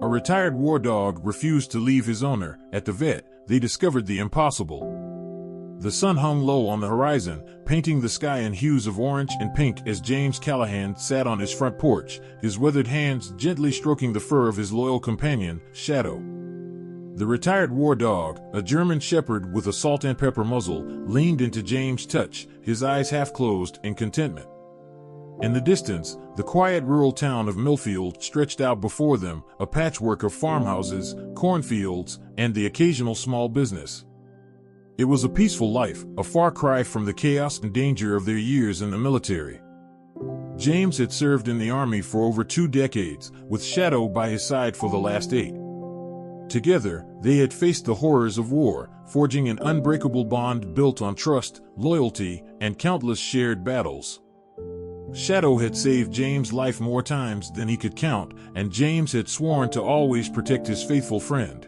A retired war dog refused to leave his owner. At the vet, they discovered the impossible. The sun hung low on the horizon, painting the sky in hues of orange and pink as James Callahan sat on his front porch, his weathered hands gently stroking the fur of his loyal companion, Shadow. The retired war dog, a German shepherd with a salt and pepper muzzle, leaned into James' touch, his eyes half closed in contentment. In the distance, the quiet rural town of Millfield stretched out before them, a patchwork of farmhouses, cornfields, and the occasional small business. It was a peaceful life, a far cry from the chaos and danger of their years in the military. James had served in the army for over 2 decades, with Shadow by his side for the last 8. Together, they had faced the horrors of war, forging an unbreakable bond built on trust, loyalty, and countless shared battles. Shadow had saved James' life more times than he could count, and James had sworn to always protect his faithful friend.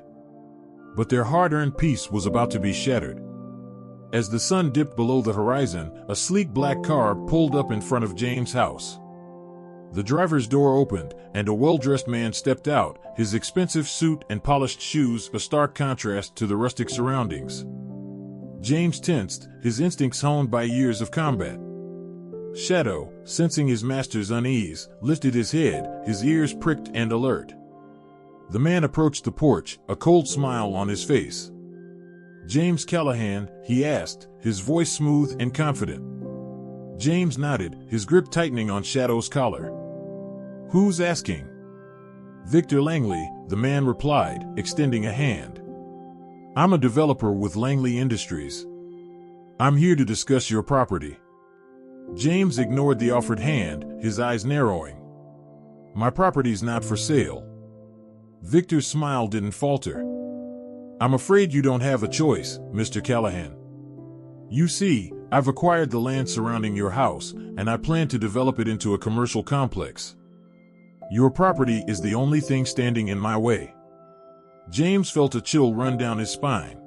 But their hard-earned peace was about to be shattered. As the sun dipped below the horizon, a sleek black car pulled up in front of James' house. The driver's door opened, and a well-dressed man stepped out, his expensive suit and polished shoes a stark contrast to the rustic surroundings. James tensed, his instincts honed by years of combat. Shadow, sensing his master's unease, lifted his head, his ears pricked and alert. The man approached the porch, a cold smile on his face. "James Callahan?" he asked, his voice smooth and confident. James nodded, his grip tightening on Shadow's collar. "Who's asking?" "Victor Langley," the man replied, extending a hand. "I'm a developer with Langley Industries. I'm here to discuss your property." James ignored the offered hand, his eyes narrowing. "My property's not for sale." Victor's smile didn't falter. "I'm afraid you don't have a choice, Mr. Callahan. You see, I've acquired the land surrounding your house, and I plan to develop it into a commercial complex. Your property is the only thing standing in my way." James felt a chill run down his spine.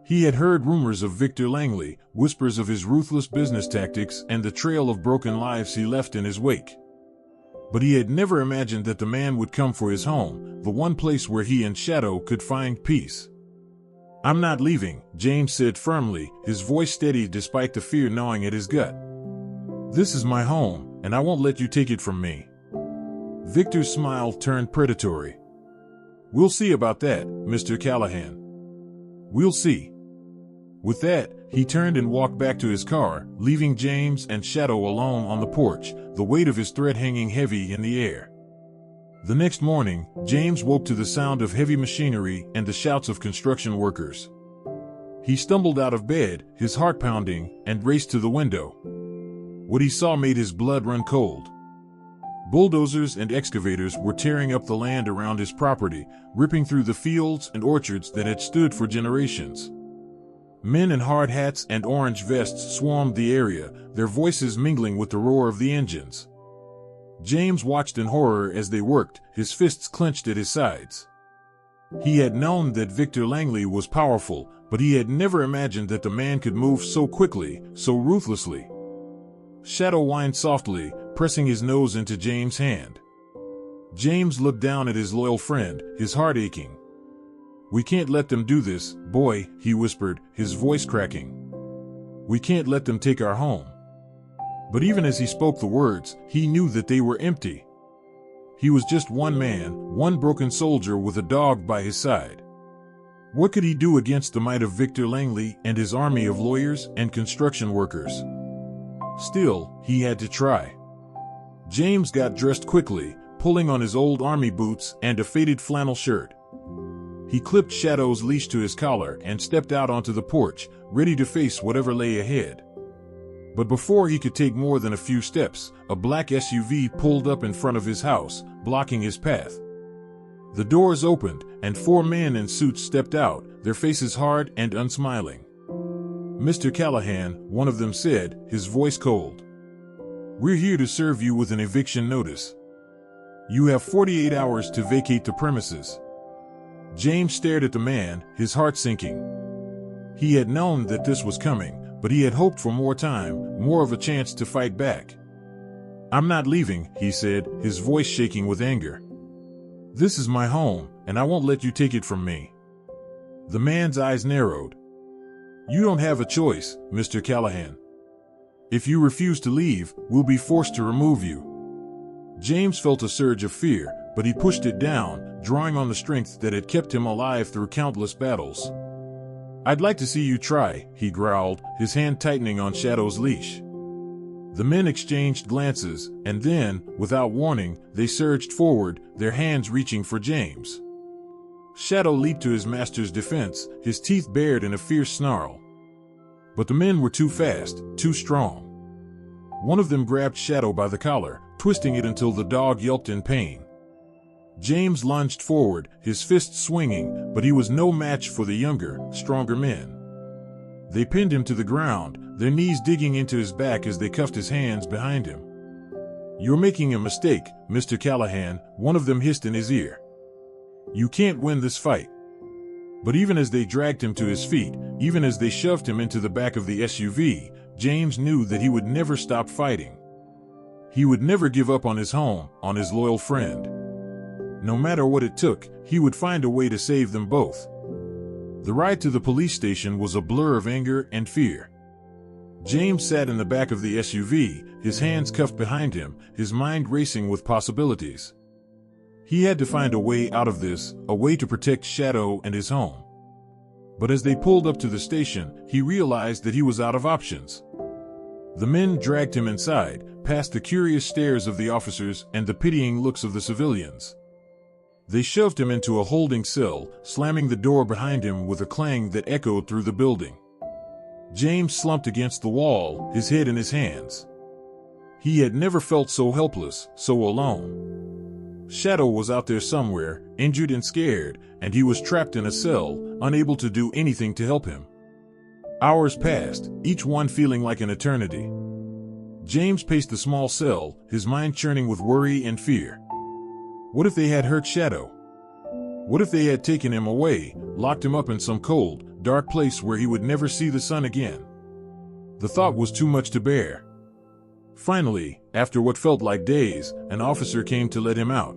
He had heard rumors of Victor Langley, whispers of his ruthless business tactics and the trail of broken lives he left in his wake. But he had never imagined that the man would come for his home, the one place where he and Shadow could find peace. "I'm not leaving," James said firmly, his voice steady despite the fear gnawing at his gut. "This is my home, and I won't let you take it from me." Victor's smile turned predatory. "We'll see about that, Mr. Callahan. We'll see." With that, he turned and walked back to his car, leaving James and Shadow alone on the porch, the weight of his threat hanging heavy in the air. The next morning, James woke to the sound of heavy machinery and the shouts of construction workers. He stumbled out of bed, his heart pounding, and raced to the window. What he saw made his blood run cold. Bulldozers and excavators were tearing up the land around his property, ripping through the fields and orchards that had stood for generations. Men in hard hats and orange vests swarmed the area, their voices mingling with the roar of the engines. James watched in horror as they worked, his fists clenched at his sides. He had known that Victor Langley was powerful, but he had never imagined that the man could move so quickly, so ruthlessly. Shadow whined softly, pressing his nose into James' hand. James looked down at his loyal friend, his heart aching. "We can't let them do this, boy," he whispered, his voice cracking. "We can't let them take our home." But even as he spoke the words, he knew that they were empty. He was just one man, one broken soldier with a dog by his side. What could he do against the might of Victor Langley and his army of lawyers and construction workers? Still, he had to try. James got dressed quickly, pulling on his old army boots and a faded flannel shirt. He clipped Shadow's leash to his collar and stepped out onto the porch, ready to face whatever lay ahead. But before he could take more than a few steps, a black SUV pulled up in front of his house, blocking his path. The doors opened, and 4 men in suits stepped out, their faces hard and unsmiling. "Mr. Callahan," one of them said, his voice cold. "We're here to serve you with an eviction notice. You have 48 hours to vacate the premises." James stared at the man, his heart sinking. He had known that this was coming, but he had hoped for more time, more of a chance to fight back. "I'm not leaving," he said, his voice shaking with anger. This is my home, and I won't let you take it from me. The man's eyes narrowed. You don't have a choice, Mr. Callahan. If you refuse to leave, we'll be forced to remove you. James felt a surge of fear, but he pushed it down, drawing on the strength that had kept him alive through countless battles. I'd like to see you try, he growled, his hand tightening on Shadow's leash. The men exchanged glances, and then, without warning, they surged forward, their hands reaching for James. Shadow leaped to his master's defense, his teeth bared in a fierce snarl. But the men were too fast, too strong. One of them grabbed Shadow by the collar, twisting it until the dog yelped in pain. James lunged forward, his fists swinging, but he was no match for the younger, stronger men. They pinned him to the ground, their knees digging into his back as they cuffed his hands behind him. You're making a mistake, Mr. Callahan, one of them hissed in his ear. You can't win this fight. But even as they dragged him to his feet, even as they shoved him into the back of the SUV, James knew that he would never stop fighting. He would never give up on his home, on his loyal friend. No matter what it took, he would find a way to save them both. The ride to the police station was a blur of anger and fear. James sat in the back of the SUV, his hands cuffed behind him, his mind racing with possibilities. He had to find a way out of this, a way to protect Shadow and his home. But as they pulled up to the station, he realized that he was out of options. The men dragged him inside, past the curious stares of the officers and the pitying looks of the civilians. They shoved him into a holding cell, slamming the door behind him with a clang that echoed through the building. James slumped against the wall, his head in his hands. He had never felt so helpless, so alone. Shadow was out there somewhere, injured and scared, and he was trapped in a cell, unable to do anything to help him. Hours passed, each one feeling like an eternity. James paced the small cell, his mind churning with worry and fear. What if they had hurt Shadow? What if they had taken him away, locked him up in some cold, dark place where he would never see the sun again? The thought was too much to bear. Finally, after what felt like days, an officer came to let him out.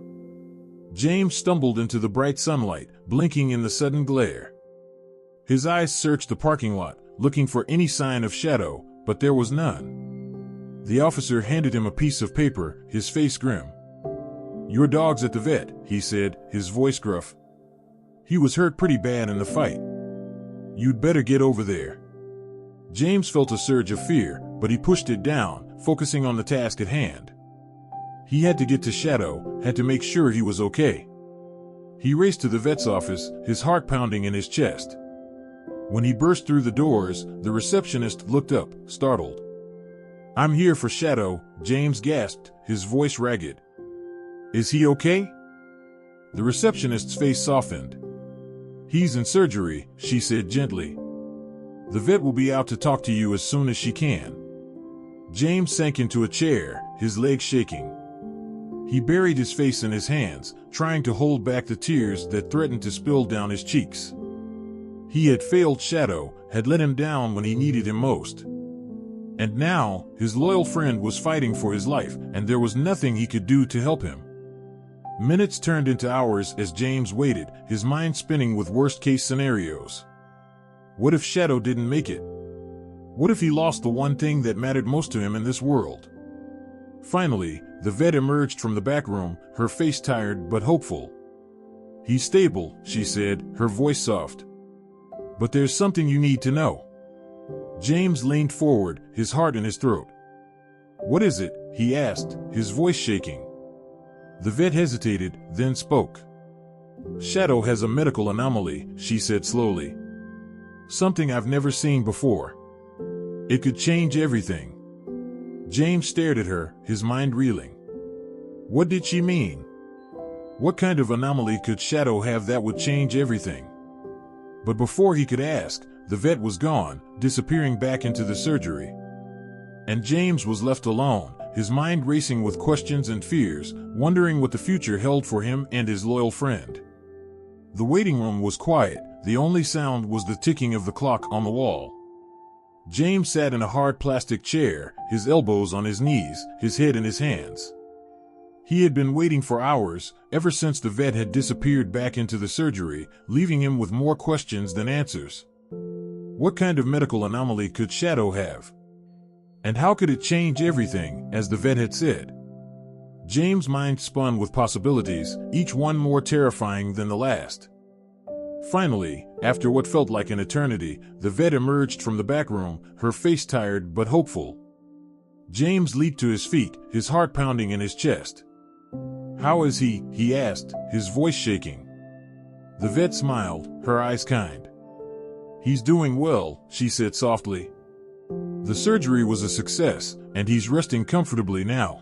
James stumbled into the bright sunlight, blinking in the sudden glare. His eyes searched the parking lot, looking for any sign of Shadow, but there was none. The officer handed him a piece of paper, his face grim. Your dog's at the vet, he said, his voice gruff. He was hurt pretty bad in the fight. You'd better get over there. James felt a surge of fear, but he pushed it down, focusing on the task at hand. He had to get to Shadow, had to make sure he was okay. He raced to the vet's office, his heart pounding in his chest. When he burst through the doors, the receptionist looked up, startled. I'm here for Shadow, James gasped, his voice ragged. Is he okay? The receptionist's face softened. He's in surgery, she said gently. The vet will be out to talk to you as soon as she can. James sank into a chair, his legs shaking. He buried his face in his hands, trying to hold back the tears that threatened to spill down his cheeks. He had failed Shadow, had let him down when he needed him most. And now, his loyal friend was fighting for his life, and there was nothing he could do to help him. Minutes turned into hours as James waited, his mind spinning with worst-case scenarios. What if Shadow didn't make it? What if he lost the one thing that mattered most to him in this world? Finally, the vet emerged from the back room, her face tired but hopeful. He's stable, she said, her voice soft. But there's something you need to know. James leaned forward, his heart in his throat. What is it? He asked, his voice shaking. The vet hesitated, then spoke. Shadow has a medical anomaly, she said slowly. Something I've never seen before. It could change everything. James stared at her, his mind reeling. What did she mean? What kind of anomaly could Shadow have that would change everything? But before he could ask, the vet was gone, disappearing back into the surgery. And James was left alone, his mind racing with questions and fears, wondering what the future held for him and his loyal friend. The waiting room was quiet, the only sound was the ticking of the clock on the wall. James sat in a hard plastic chair, his elbows on his knees, his head in his hands. He had been waiting for hours, ever since the vet had disappeared back into the surgery, leaving him with more questions than answers. What kind of medical anomaly could Shadow have? And how could it change everything, as the vet had said? James' mind spun with possibilities, each one more terrifying than the last. Finally, after what felt like an eternity, the vet emerged from the back room, her face tired but hopeful. James leaped to his feet, his heart pounding in his chest. "How is he?" he asked, his voice shaking. The vet smiled, her eyes kind. "He's doing well," she said softly. "The surgery was a success, and he's resting comfortably now."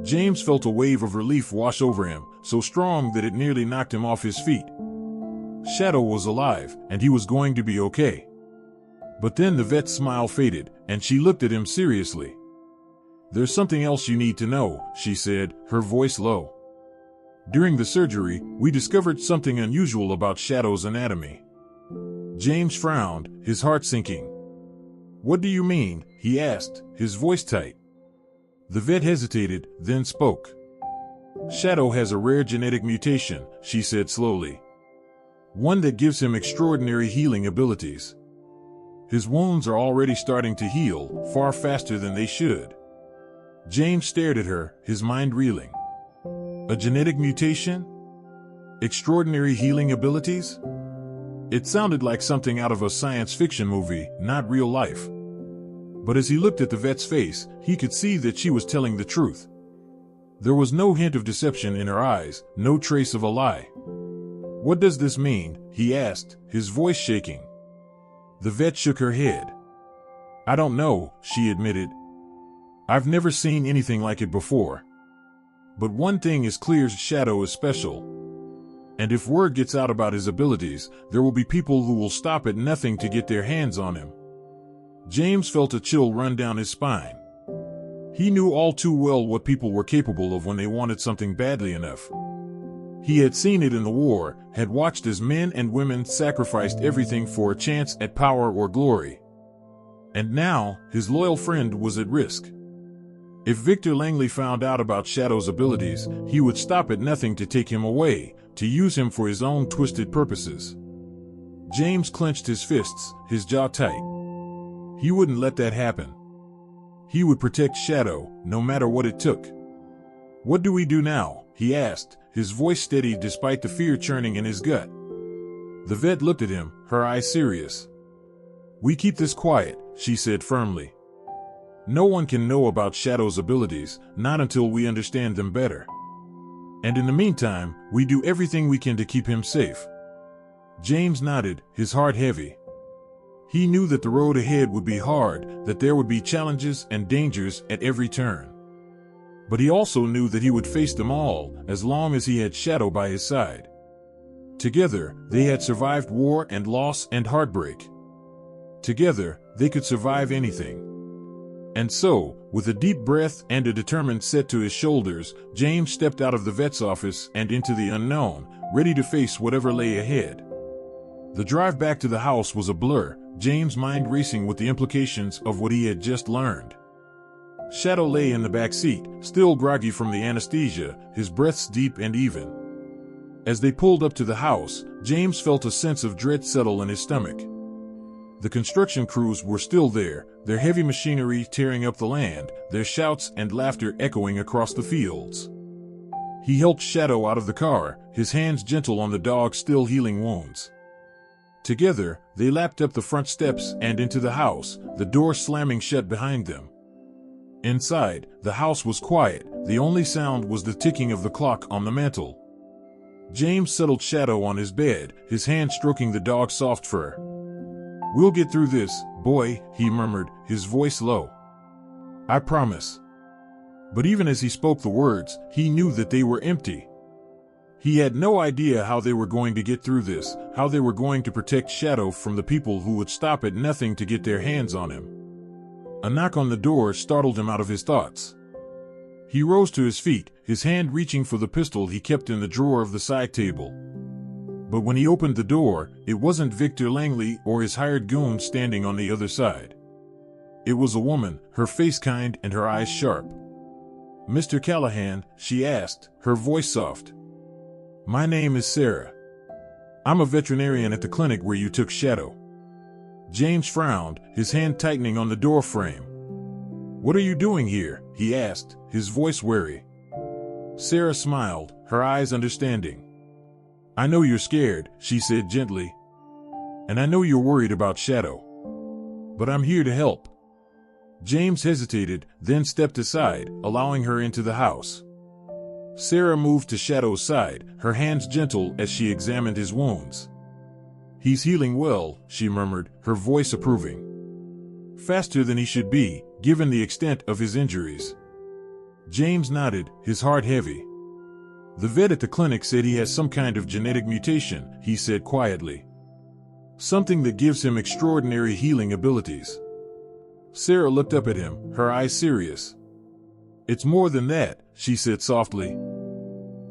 James felt a wave of relief wash over him, so strong that it nearly knocked him off his feet. Shadow was alive, and he was going to be okay. But then the vet's smile faded, and she looked at him seriously. "There's something else you need to know," she said, her voice low. "During the surgery, we discovered something unusual about Shadow's anatomy." James frowned, his heart sinking. "What do you mean?" he asked, his voice tight. The vet hesitated, then spoke. "Shadow has a rare genetic mutation," she said slowly. "One that gives him extraordinary healing abilities. His wounds are already starting to heal, far faster than they should." James stared at her, his mind reeling. A genetic mutation? Extraordinary healing abilities? It sounded like something out of a science fiction movie, not real life. But as he looked at the vet's face, he could see that she was telling the truth. There was no hint of deception in her eyes, no trace of a lie. "What does this mean?" he asked, his voice shaking. The vet shook her head. "I don't know," she admitted. "I've never seen anything like it before. But one thing is clear: Shadow is special. And if word gets out about his abilities, there will be people who will stop at nothing to get their hands on him." James felt a chill run down his spine. He knew all too well what people were capable of when they wanted something badly enough. He had seen it in the war, had watched as men and women sacrificed everything for a chance at power or glory. And now, his loyal friend was at risk. If Victor Langley found out about Shadow's abilities, he would stop at nothing to take him away, to use him for his own twisted purposes. James clenched his fists, his jaw tight. He wouldn't let that happen. He would protect Shadow, no matter what it took. "What do we do now?" he asked, his voice steady despite the fear churning in his gut. The vet looked at him, her eyes serious. "We keep this quiet," she said firmly. "No one can know about Shadow's abilities, not until we understand them better. And in the meantime, we do everything we can to keep him safe." James nodded, his heart heavy. He knew that the road ahead would be hard, that there would be challenges and dangers at every turn. But he also knew that he would face them all, as long as he had Shadow by his side. Together, they had survived war and loss and heartbreak. Together, they could survive anything. And so, with a deep breath and a determined set to his shoulders, James stepped out of the vet's office and into the unknown, ready to face whatever lay ahead. The drive back to the house was a blur, James' mind racing with the implications of what he had just learned. Shadow lay in the back seat, still groggy from the anesthesia, his breaths deep and even. As they pulled up to the house, James felt a sense of dread settle in his stomach. The construction crews were still there, their heavy machinery tearing up the land, their shouts and laughter echoing across the fields. He helped Shadow out of the car, his hands gentle on the dog's still healing wounds. Together, they lapped up the front steps and into the house, the door slamming shut behind them. Inside, the house was quiet, the only sound was the ticking of the clock on the mantel. James settled Shadow on his bed, his hand stroking the dog's soft fur. "We'll get through this, boy," he murmured, his voice low. "I promise." But even as he spoke the words, he knew that they were empty. He had no idea how they were going to get through this, how they were going to protect Shadow from the people who would stop at nothing to get their hands on him. A knock on the door startled him out of his thoughts. He rose to his feet, his hand reaching for the pistol he kept in the drawer of the side table. But when he opened the door, it wasn't Victor Langley or his hired goon standing on the other side. It was a woman, her face kind and her eyes sharp. Mr. Callahan?" she asked, her voice soft. "My name is Sarah. I'm a veterinarian at the clinic where you took Shadow." James frowned, his hand tightening on the door frame. "What are you doing here?" he asked, his voice wary. Sarah smiled, her eyes understanding. "I know you're scared," she said gently. "And I know you're worried about Shadow. But I'm here to help." James hesitated, then stepped aside, allowing her into the house. Sarah moved to Shadow's side, her hands gentle as she examined his wounds. "He's healing well," she murmured, her voice approving. "Faster than he should be, given the extent of his injuries." James nodded, his heart heavy. "The vet at the clinic said he has some kind of genetic mutation," he said quietly. "Something that gives him extraordinary healing abilities." Sarah looked up at him, her eyes serious. "It's more than that," she said softly.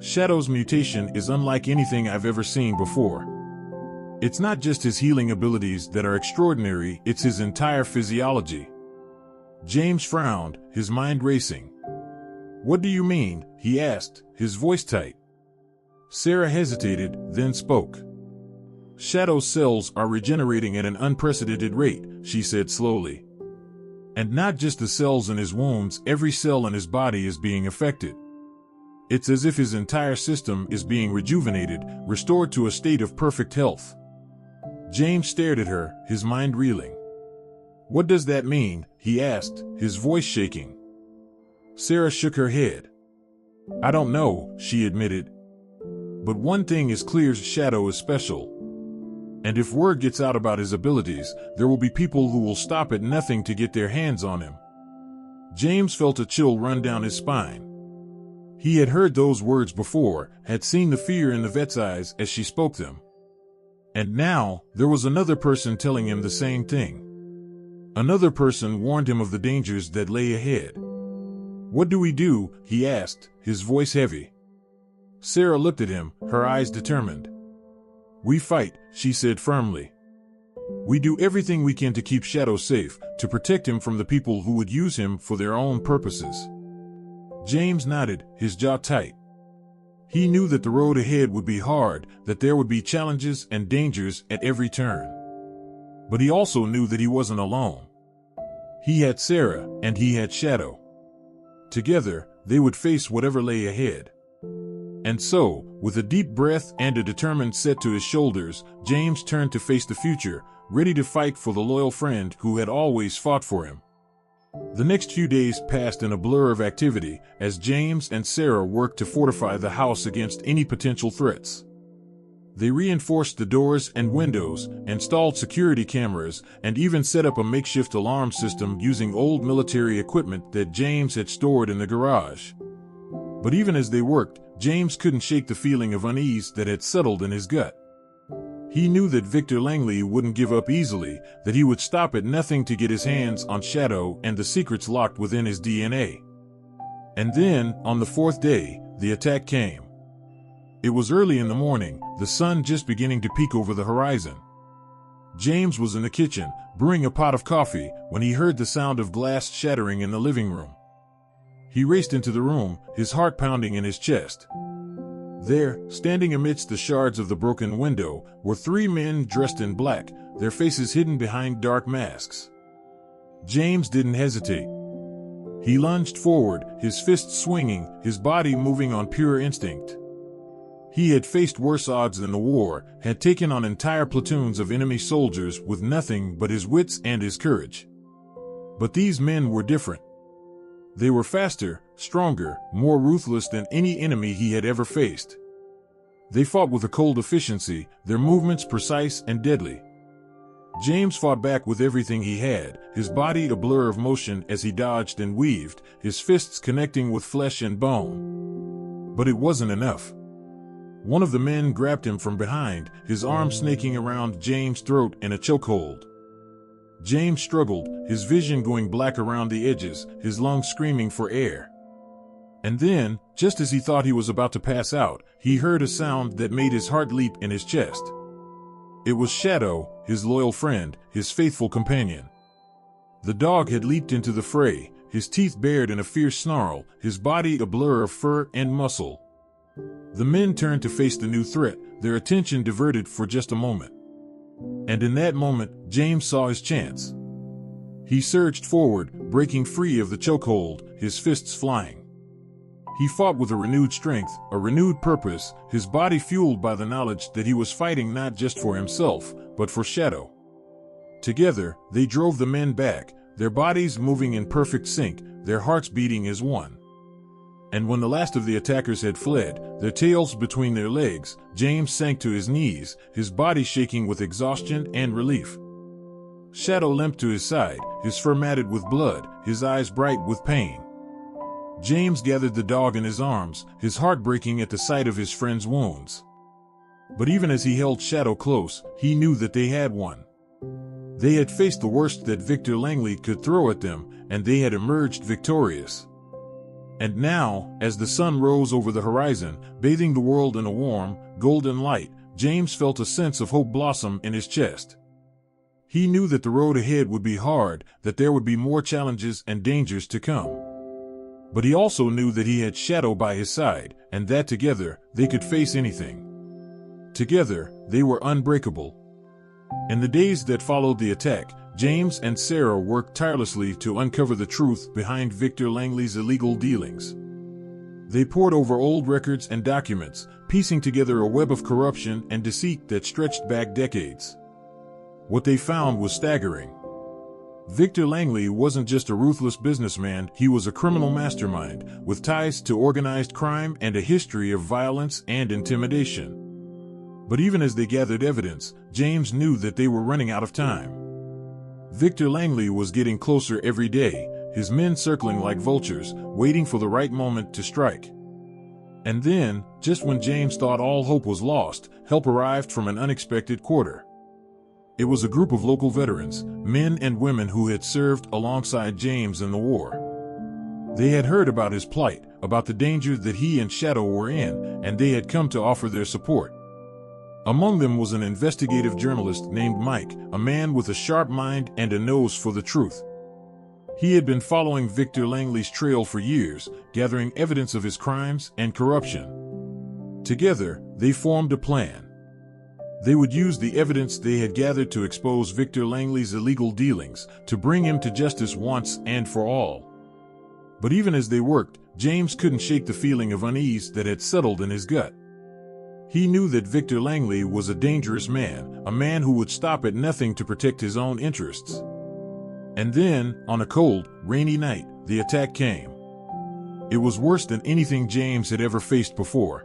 "Shadow's mutation is unlike anything I've ever seen before. It's not just his healing abilities that are extraordinary, it's his entire physiology." James frowned, his mind racing. "What do you mean?" he asked, his voice tight. Sarah hesitated, then spoke. "Shadow's cells are regenerating at an unprecedented rate," she said slowly. "And not just the cells in his wounds, every cell in his body is being affected. It's as if his entire system is being rejuvenated, restored to a state of perfect health." James stared at her, his mind reeling. "What does that mean?" he asked, his voice shaking. Sarah shook her head. "I don't know," she admitted. "But one thing is clear: Shadow is special. And if word gets out about his abilities, there will be people who will stop at nothing to get their hands on him." James felt a chill run down his spine. He had heard those words before, had seen the fear in the vet's eyes as she spoke them. And now, there was another person telling him the same thing. Another person warned him of the dangers that lay ahead. "What do we do?" he asked, his voice heavy. Sarah looked at him, her eyes determined. "We fight," she said firmly. "We do everything we can to keep Shadow safe, to protect him from the people who would use him for their own purposes." James nodded, his jaw tight. He knew that the road ahead would be hard, that there would be challenges and dangers at every turn. But he also knew that he wasn't alone. He had Sarah, and he had Shadow. Together, they would face whatever lay ahead. And so, with a deep breath and a determined set to his shoulders, James turned to face the future, ready to fight for the loyal friend who had always fought for him. The next few days passed in a blur of activity as James and Sarah worked to fortify the house against any potential threats. They reinforced the doors and windows, installed security cameras, and even set up a makeshift alarm system using old military equipment that James had stored in the garage. But even as they worked, James couldn't shake the feeling of unease that had settled in his gut. He knew that Victor Langley wouldn't give up easily, that he would stop at nothing to get his hands on Shadow and the secrets locked within his DNA. And then, on the fourth day, the attack came. It was early in the morning, the sun just beginning to peek over the horizon. James was in the kitchen, brewing a pot of coffee, when he heard the sound of glass shattering in the living room. He raced into the room, his heart pounding in his chest. There, standing amidst the shards of the broken window, were three men dressed in black, their faces hidden behind dark masks. James didn't hesitate. He lunged forward, his fists swinging, his body moving on pure instinct. He had faced worse odds than the war, had taken on entire platoons of enemy soldiers with nothing but his wits and his courage. But these men were different. They were faster, stronger, more ruthless than any enemy he had ever faced. They fought with a cold efficiency, their movements precise and deadly. James fought back with everything he had, his body a blur of motion as he dodged and weaved, his fists connecting with flesh and bone. But it wasn't enough. One of the men grabbed him from behind, his arm snaking around James' throat in a chokehold. James struggled, his vision going black around the edges, his lungs screaming for air. And then, just as he thought he was about to pass out, he heard a sound that made his heart leap in his chest. It was Shadow, his loyal friend, his faithful companion. The dog had leaped into the fray, his teeth bared in a fierce snarl, his body a blur of fur and muscle. The men turned to face the new threat, their attention diverted for just a moment. And in that moment, James saw his chance. He surged forward, breaking free of the chokehold, his fists flying. He fought with a renewed strength, a renewed purpose, his body fueled by the knowledge that he was fighting not just for himself, but for Shadow. Together, they drove the men back, their bodies moving in perfect sync, their hearts beating as one. And when the last of the attackers had fled, their tails between their legs, James sank to his knees, his body shaking with exhaustion and relief. Shadow limped to his side, his fur matted with blood, his eyes bright with pain. James gathered the dog in his arms, his heart breaking at the sight of his friend's wounds. But even as he held Shadow close, he knew that they had won. They had faced the worst that Victor Langley could throw at them, and they had emerged victorious. And now, as the sun rose over the horizon, bathing the world in a warm, golden light, James felt a sense of hope blossom in his chest. He knew that the road ahead would be hard, that there would be more challenges and dangers to come. But he also knew that he had Shadow by his side, and that together, they could face anything. Together, they were unbreakable. In the days that followed the attack, James and Sarah worked tirelessly to uncover the truth behind Victor Langley's illegal dealings. They pored over old records and documents, piecing together a web of corruption and deceit that stretched back decades. What they found was staggering. Victor Langley wasn't just a ruthless businessman, he was a criminal mastermind, with ties to organized crime and a history of violence and intimidation. But even as they gathered evidence, James knew that they were running out of time. Victor Langley was getting closer every day, his men circling like vultures, waiting for the right moment to strike. And then, just when James thought all hope was lost, help arrived from an unexpected quarter. It was a group of local veterans, men and women who had served alongside James in the war. They had heard about his plight, about the danger that he and Shadow were in, and they had come to offer their support. Among them was an investigative journalist named Mike, a man with a sharp mind and a nose for the truth. He had been following Victor Langley's trail for years, gathering evidence of his crimes and corruption. Together, they formed a plan. They would use the evidence they had gathered to expose Victor Langley's illegal dealings, to bring him to justice once and for all. But even as they worked, James couldn't shake the feeling of unease that had settled in his gut. He knew that Victor Langley was a dangerous man, a man who would stop at nothing to protect his own interests. And then, on a cold, rainy night, the attack came. It was worse than anything James had ever faced before.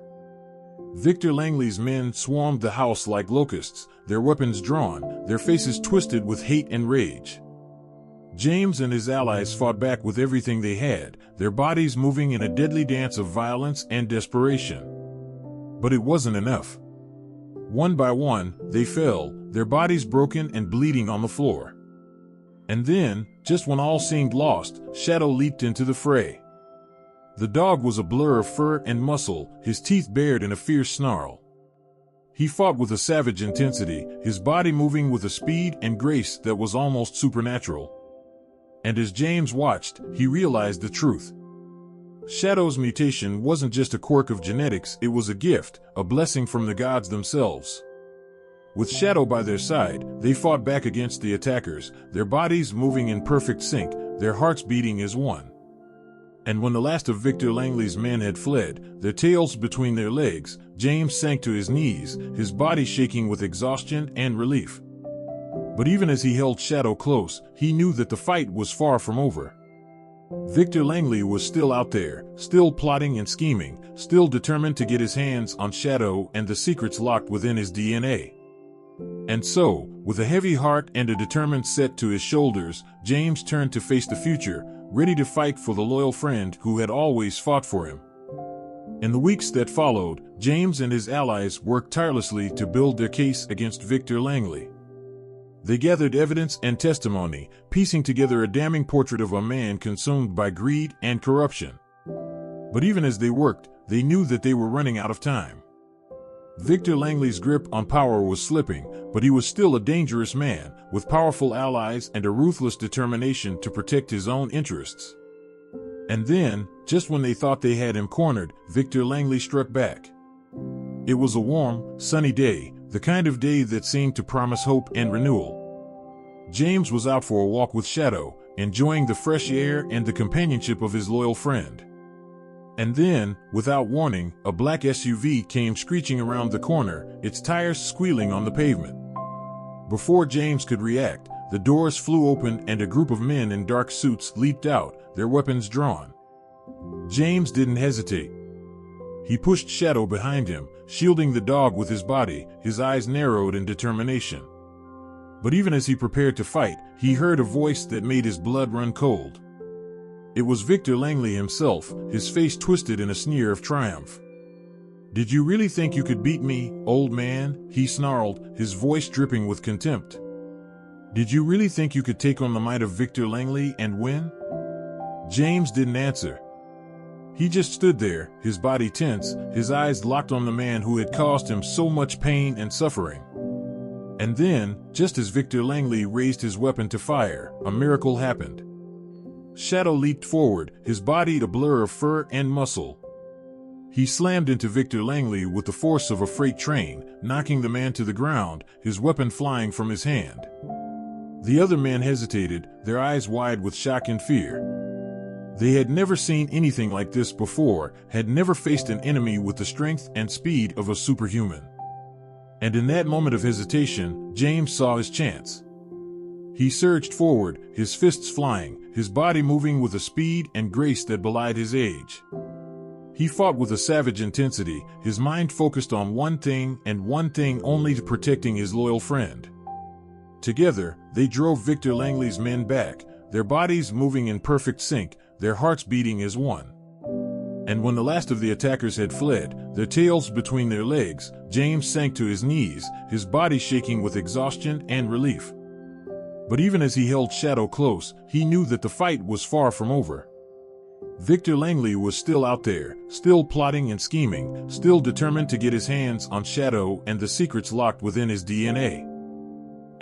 Victor Langley's men swarmed the house like locusts, their weapons drawn, their faces twisted with hate and rage. James and his allies fought back with everything they had, their bodies moving in a deadly dance of violence and desperation. But it wasn't enough. One by one, they fell, their bodies broken and bleeding on the floor. And then, just when all seemed lost, Shadow leaped into the fray. The dog was a blur of fur and muscle, his teeth bared in a fierce snarl. He fought with a savage intensity, his body moving with a speed and grace that was almost supernatural. And as James watched, he realized the truth. Shadow's mutation wasn't just a quirk of genetics, it was a gift, a blessing from the gods themselves. With Shadow by their side, they fought back against the attackers, their bodies moving in perfect sync, their hearts beating as one. And when the last of Victor Langley's men had fled, their tails between their legs, James sank to his knees, his body shaking with exhaustion and relief. But even as he held Shadow close, he knew that the fight was far from over. Victor Langley was still out there, still plotting and scheming, still determined to get his hands on Shadow and the secrets locked within his DNA. And so, with a heavy heart and a determined set to his shoulders, James turned to face the future, ready to fight for the loyal friend who had always fought for him. In the weeks that followed, James and his allies worked tirelessly to build their case against Victor Langley. They gathered evidence and testimony, piecing together a damning portrait of a man consumed by greed and corruption. But even as they worked, they knew that they were running out of time. Victor Langley's grip on power was slipping, but he was still a dangerous man, with powerful allies and a ruthless determination to protect his own interests. And then, just when they thought they had him cornered, Victor Langley struck back. It was a warm, sunny day, the kind of day that seemed to promise hope and renewal. James was out for a walk with Shadow, enjoying the fresh air and the companionship of his loyal friend. And then, without warning, a black SUV came screeching around the corner, its tires squealing on the pavement. Before James could react, the doors flew open and a group of men in dark suits leaped out, their weapons drawn. James didn't hesitate. He pushed Shadow behind him, shielding the dog with his body, his eyes narrowed in determination. But even as he prepared to fight, he heard a voice that made his blood run cold. It was Victor Langley himself, his face twisted in a sneer of triumph. "Did you really think you could beat me, old man?" he snarled, his voice dripping with contempt. "Did you really think you could take on the might of Victor Langley and win?" James didn't answer. He just stood there, his body tense, his eyes locked on the man who had caused him so much pain and suffering. And then, just as Victor Langley raised his weapon to fire, a miracle happened. Shadow leaped forward, his body a blur of fur and muscle. He slammed into Victor Langley with the force of a freight train, knocking the man to the ground, his weapon flying from his hand. The other men hesitated, their eyes wide with shock and fear. They had never seen anything like this before, had never faced an enemy with the strength and speed of a superhuman. And in that moment of hesitation, James saw his chance. He surged forward, his fists flying, his body moving with a speed and grace that belied his age. He fought with a savage intensity, his mind focused on one thing and one thing only: to protecting his loyal friend. Together, they drove Victor Langley's men back, their bodies moving in perfect sync, their hearts beating as one. And when the last of the attackers had fled, their tails between their legs, James sank to his knees, his body shaking with exhaustion and relief. But even as he held Shadow close, he knew that the fight was far from over. Victor Langley was still out there, still plotting and scheming, still determined to get his hands on Shadow and the secrets locked within his DNA.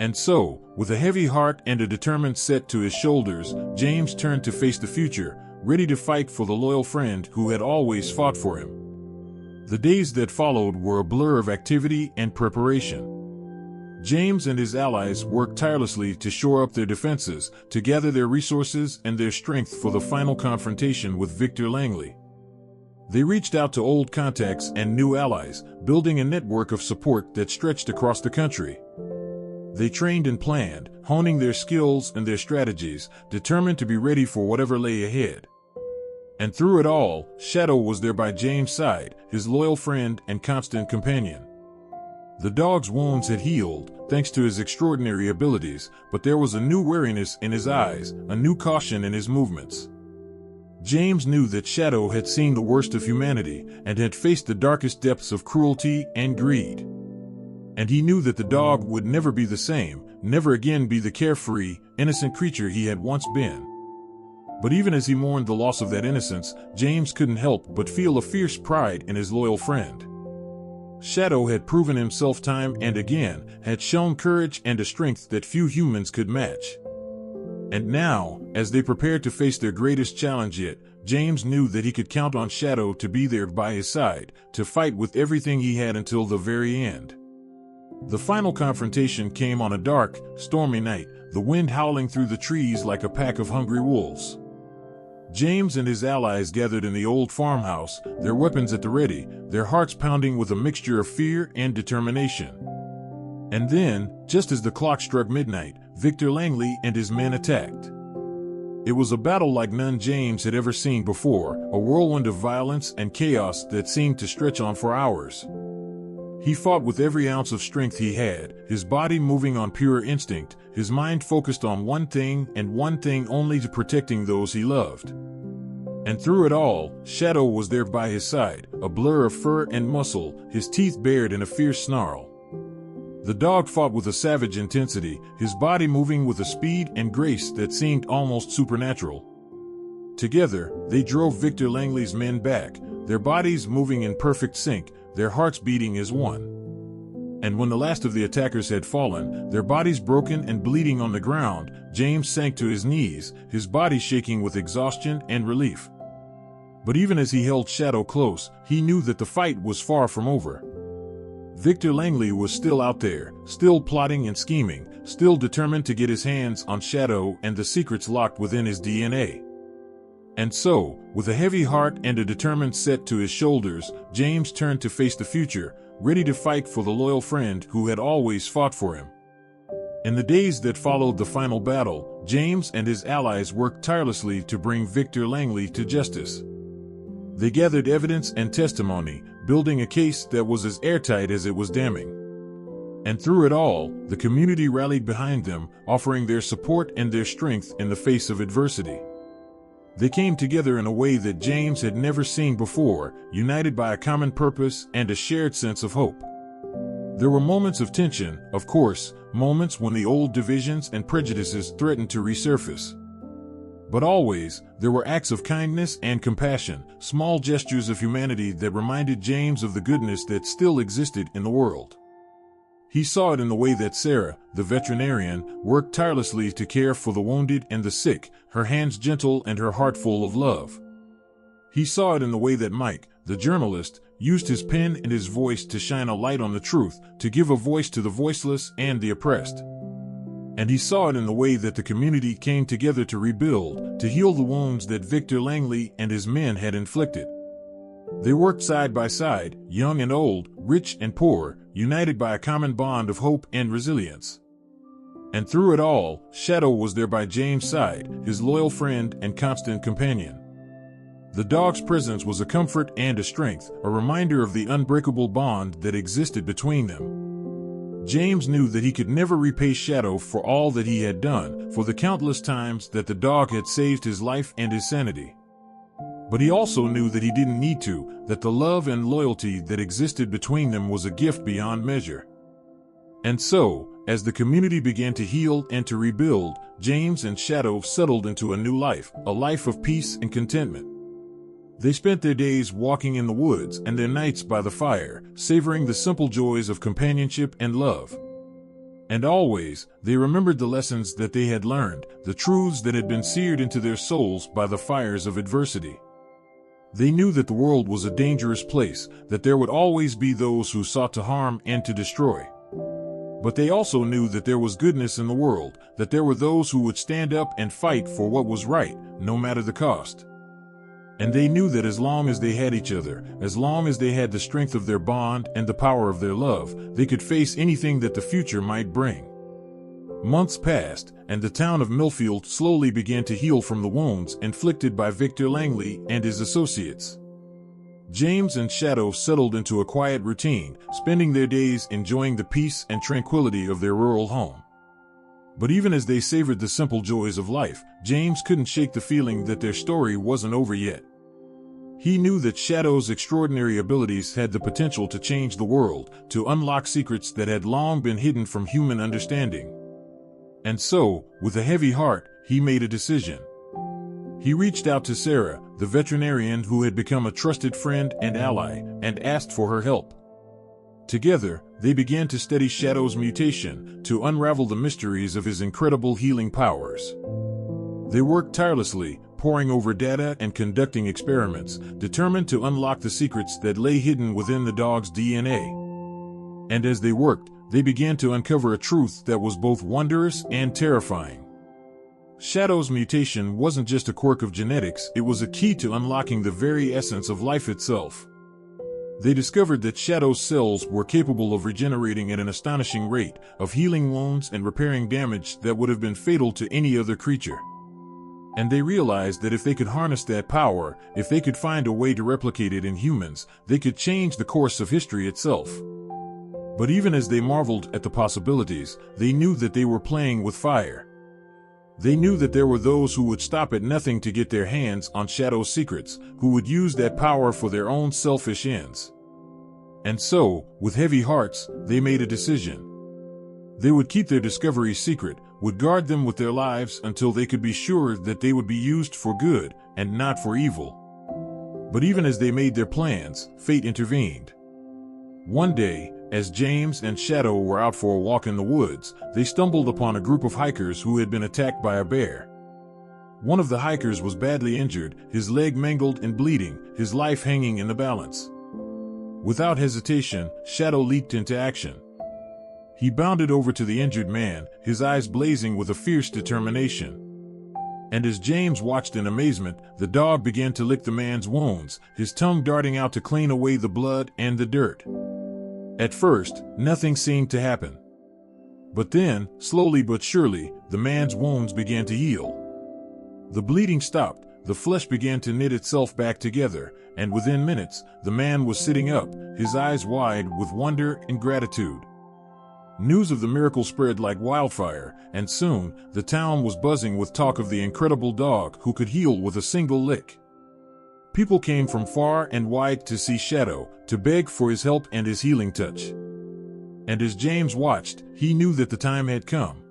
And so, with a heavy heart and a determined set to his shoulders, James turned to face the future, ready to fight for the loyal friend who had always fought for him. The days that followed were a blur of activity and preparation. James and his allies worked tirelessly to shore up their defenses, to gather their resources and their strength for the final confrontation with Victor Langley. They reached out to old contacts and new allies, building a network of support that stretched across the country. They trained and planned, honing their skills and their strategies, determined to be ready for whatever lay ahead. And through it all, Shadow was there by James' side, his loyal friend and constant companion. The dog's wounds had healed, thanks to his extraordinary abilities, but there was a new wariness in his eyes, a new caution in his movements. James knew that Shadow had seen the worst of humanity, and had faced the darkest depths of cruelty and greed. And he knew that the dog would never be the same, never again be the carefree, innocent creature he had once been. But even as he mourned the loss of that innocence, James couldn't help but feel a fierce pride in his loyal friend. Shadow had proven himself time and again, had shown courage and a strength that few humans could match. And now, as they prepared to face their greatest challenge yet, James knew that he could count on Shadow to be there by his side, to fight with everything he had until the very end. The final confrontation came on a dark, stormy night, the wind howling through the trees like a pack of hungry wolves. James and his allies gathered in the old farmhouse, their weapons at the ready, their hearts pounding with a mixture of fear and determination. And then, just as the clock struck midnight, Victor Langley and his men attacked. It was a battle like none James had ever seen before, a whirlwind of violence and chaos that seemed to stretch on for hours. He fought with every ounce of strength he had, his body moving on pure instinct, his mind focused on one thing and one thing only: to protecting those he loved. And through it all, Shadow was there by his side, a blur of fur and muscle, his teeth bared in a fierce snarl. The dog fought with a savage intensity, his body moving with a speed and grace that seemed almost supernatural. Together, they drove Victor Langley's men back, their bodies moving in perfect sync, their hearts beating as one. And when the last of the attackers had fallen, their bodies broken and bleeding on the ground, James sank to his knees, his body shaking with exhaustion and relief. But even as he held Shadow close, he knew that the fight was far from over. Victor Langley was still out there, still plotting and scheming, still determined to get his hands on Shadow and the secrets locked within his DNA. And so, with a heavy heart and a determined set to his shoulders, James turned to face the future, ready to fight for the loyal friend who had always fought for him. In the days that followed the final battle, James and his allies worked tirelessly to bring Victor Langley to justice. They gathered evidence and testimony, building a case that was as airtight as it was damning. And through it all, the community rallied behind them, offering their support and their strength in the face of adversity. They came together in a way that James had never seen before, united by a common purpose and a shared sense of hope. There were moments of tension, of course, moments when the old divisions and prejudices threatened to resurface. But always, there were acts of kindness and compassion, small gestures of humanity that reminded James of the goodness that still existed in the world. He saw it in the way that Sarah, the veterinarian, worked tirelessly to care for the wounded and the sick, her hands gentle and her heart full of love. He saw it in the way that Mike, the journalist, used his pen and his voice to shine a light on the truth, to give a voice to the voiceless and the oppressed. And he saw it in the way that the community came together to rebuild, to heal the wounds that Victor Langley and his men had inflicted. They worked side by side, young and old, rich and poor, united by a common bond of hope and resilience. And through it all, Shadow was there by James' side, his loyal friend and constant companion. The dog's presence was a comfort and a strength, a reminder of the unbreakable bond that existed between them. James knew that he could never repay Shadow for all that he had done, for the countless times that the dog had saved his life and his sanity. But he also knew that he didn't need to, that the love and loyalty that existed between them was a gift beyond measure. And so, as the community began to heal and to rebuild, James and Shadow settled into a new life, a life of peace and contentment. They spent their days walking in the woods and their nights by the fire, savoring the simple joys of companionship and love. And always, they remembered the lessons that they had learned, the truths that had been seared into their souls by the fires of adversity. They knew that the world was a dangerous place, that there would always be those who sought to harm and to destroy. But they also knew that there was goodness in the world, that there were those who would stand up and fight for what was right, no matter the cost. And they knew that as long as they had each other, as long as they had the strength of their bond and the power of their love, they could face anything that the future might bring. Months passed, and the town of Millfield slowly began to heal from the wounds inflicted by Victor Langley and his associates. James and Shadow settled into a quiet routine, spending their days enjoying the peace and tranquility of their rural home. But even as they savored the simple joys of life, James couldn't shake the feeling that their story wasn't over yet. He knew that Shadow's extraordinary abilities had the potential to change the world, to unlock secrets that had long been hidden from human understanding. And so, with a heavy heart, he made a decision. He reached out to Sarah, the veterinarian who had become a trusted friend and ally, and asked for her help. Together, they began to study Shadow's mutation, to unravel the mysteries of his incredible healing powers. They worked tirelessly, poring over data and conducting experiments, determined to unlock the secrets that lay hidden within the dog's DNA. And as they worked, they began to uncover a truth that was both wondrous and terrifying. Shadow's mutation wasn't just a quirk of genetics, it was a key to unlocking the very essence of life itself. They discovered that Shadow's cells were capable of regenerating at an astonishing rate, of healing wounds and repairing damage that would have been fatal to any other creature. And they realized that if they could harness that power, if they could find a way to replicate it in humans, they could change the course of history itself. But even as they marveled at the possibilities, they knew that they were playing with fire. They knew that there were those who would stop at nothing to get their hands on Shadow's secrets, who would use that power for their own selfish ends. And so, with heavy hearts, they made a decision. They would keep their discoveries secret, would guard them with their lives until they could be sure that they would be used for good and not for evil. But even as they made their plans, fate intervened. One day, as James and Shadow were out for a walk in the woods, they stumbled upon a group of hikers who had been attacked by a bear. One of the hikers was badly injured, his leg mangled and bleeding, his life hanging in the balance. Without hesitation, Shadow leaped into action. He bounded over to the injured man, his eyes blazing with a fierce determination. And as James watched in amazement, the dog began to lick the man's wounds, his tongue darting out to clean away the blood and the dirt. At first, nothing seemed to happen. But then, slowly but surely, the man's wounds began to heal. The bleeding stopped, the flesh began to knit itself back together, and within minutes, the man was sitting up, his eyes wide with wonder and gratitude. News of the miracle spread like wildfire, and soon, the town was buzzing with talk of the incredible dog who could heal with a single lick. People came from far and wide to see Shadow, to beg for his help and his healing touch. And as James watched, he knew that the time had come.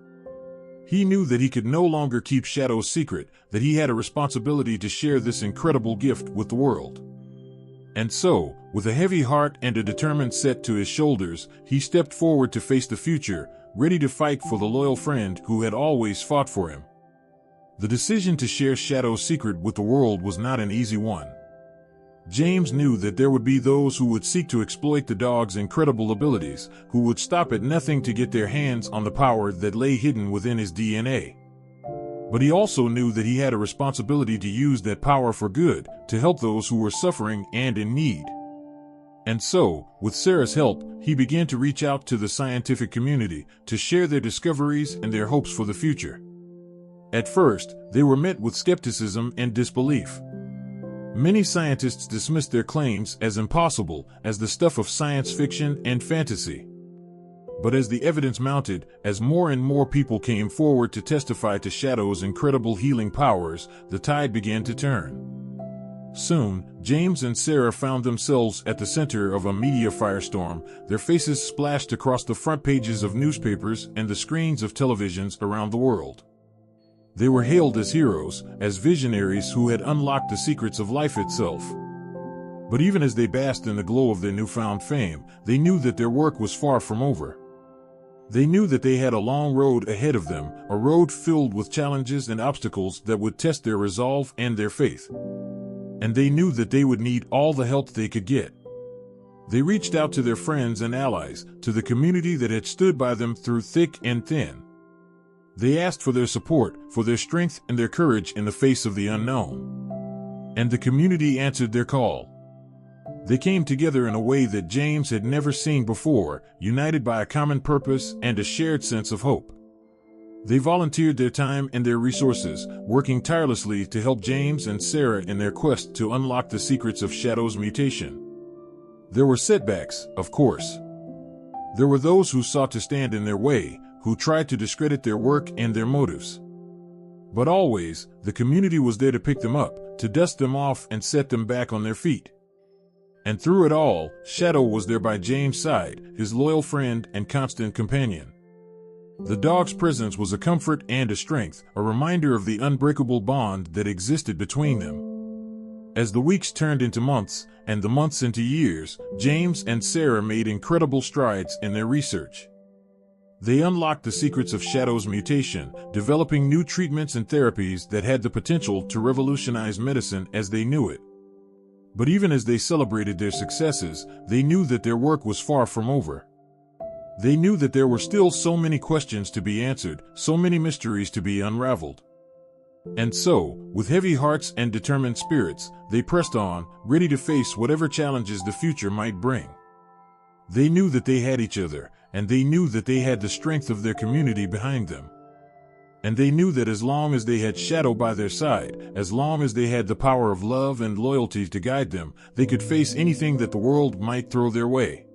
He knew that he could no longer keep Shadow's secret, that he had a responsibility to share this incredible gift with the world. And so, with a heavy heart and a determined set to his shoulders, he stepped forward to face the future, ready to fight for the loyal friend who had always fought for him. The decision to share Shadow's secret with the world was not an easy one. James knew that there would be those who would seek to exploit the dog's incredible abilities, who would stop at nothing to get their hands on the power that lay hidden within his DNA. But he also knew that he had a responsibility to use that power for good, to help those who were suffering and in need. And so, with Sarah's help, he began to reach out to the scientific community, to share their discoveries and their hopes for the future. At first, they were met with skepticism and disbelief. Many scientists dismissed their claims as impossible, as the stuff of science fiction and fantasy. But as the evidence mounted, as more and more people came forward to testify to Shadow's incredible healing powers, the tide began to turn. Soon, James and Sarah found themselves at the center of a media firestorm, their faces splashed across the front pages of newspapers and the screens of televisions around the world. They were hailed as heroes, as visionaries who had unlocked the secrets of life itself. But even as they basked in the glow of their newfound fame, they knew that their work was far from over. They knew that they had a long road ahead of them, a road filled with challenges and obstacles that would test their resolve and their faith. And they knew that they would need all the help they could get. They reached out to their friends and allies, to the community that had stood by them through thick and thin. They asked for their support, for their strength and their courage in the face of the unknown. And the community answered their call. They came together in a way that James had never seen before, united by a common purpose and a shared sense of hope. They volunteered their time and their resources, working tirelessly to help James and Sarah in their quest to unlock the secrets of Shadow's mutation. There were setbacks, of course. There were those who sought to stand in their way, who tried to discredit their work and their motives. But always, the community was there to pick them up, to dust them off and set them back on their feet. And through it all, Shadow was there by James' side, his loyal friend and constant companion. The dog's presence was a comfort and a strength, a reminder of the unbreakable bond that existed between them. As the weeks turned into months, and the months into years, James and Sarah made incredible strides in their research. They unlocked the secrets of Shadow's mutation, developing new treatments and therapies that had the potential to revolutionize medicine as they knew it. But even as they celebrated their successes, they knew that their work was far from over. They knew that there were still so many questions to be answered, so many mysteries to be unraveled. And so, with heavy hearts and determined spirits, they pressed on, ready to face whatever challenges the future might bring. They knew that they had each other, and they knew that they had the strength of their community behind them. And they knew that as long as they had Shadow by their side, as long as they had the power of love and loyalty to guide them, they could face anything that the world might throw their way.